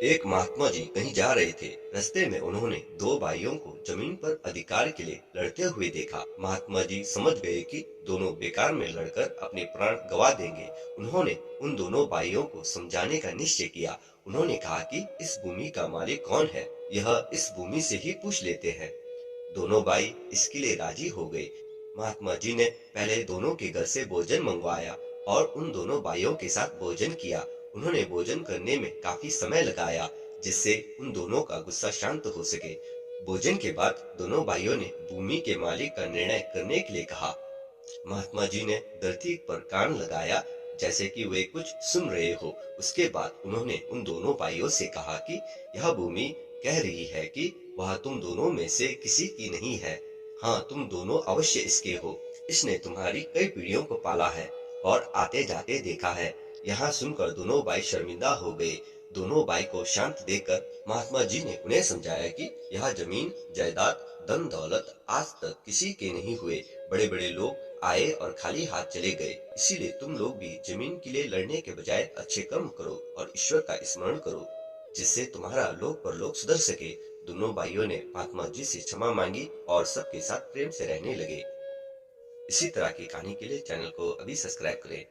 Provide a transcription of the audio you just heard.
एक महात्मा जी कहीं जा रहे थे। रास्ते में उन्होंने दो भाइयों को जमीन पर अधिकार के लिए लड़ते हुए देखा। महात्मा जी समझ गए कि दोनों बेकार में लड़कर अपने प्राण गंवा देंगे। उन्होंने उन दोनों भाइयों को समझाने का निश्चय किया। उन्होंने कहा कि इस भूमि का मालिक कौन है, यह इस भूमि से ही पूछ लेते हैं। दोनों भाई इसके लिए राजी हो गए। महात्मा जी ने पहले दोनों के घर से भोजन मंगवाया और उन दोनों भाइयों के साथ भोजन किया। उन्होंने भोजन करने में काफी समय लगाया, जिससे उन दोनों का गुस्सा शांत हो सके। भोजन के बाद दोनों भाइयों ने भूमि के मालिक का निर्णय करने के लिए कहा। महात्मा जी ने धरती पर कान लगाया, जैसे कि वे कुछ सुन रहे हो। उसके बाद उन्होंने उन दोनों भाइयों से कहा कि यह भूमि कह रही है कि वह तुम दोनों में से किसी की नहीं है। हाँ, तुम दोनों अवश्य इसके हो। इसने तुम्हारी कई पीढ़ियों को पाला है और आते जाते देखा है। यहाँ सुनकर दोनों भाई शर्मिंदा हो गए। दोनों भाई को शांत देखकर महात्मा जी ने उन्हें समझाया कि यह जमीन जायदाद धन दौलत आज तक किसी के नहीं हुए। बड़े बड़े लोग आए और खाली हाथ चले गए। इसीलिए तुम लोग भी जमीन के लिए लड़ने के बजाय अच्छे कर्म करो और ईश्वर का स्मरण करो, जिससे तुम्हारा लोक परलोक सुधर सके। दोनों भाइयों ने महात्मा जी से क्षमा मांगी और सबके साथ प्रेम से रहने लगे। इसी तरह की कहानी के लिए चैनल को अभी सब्सक्राइब करें।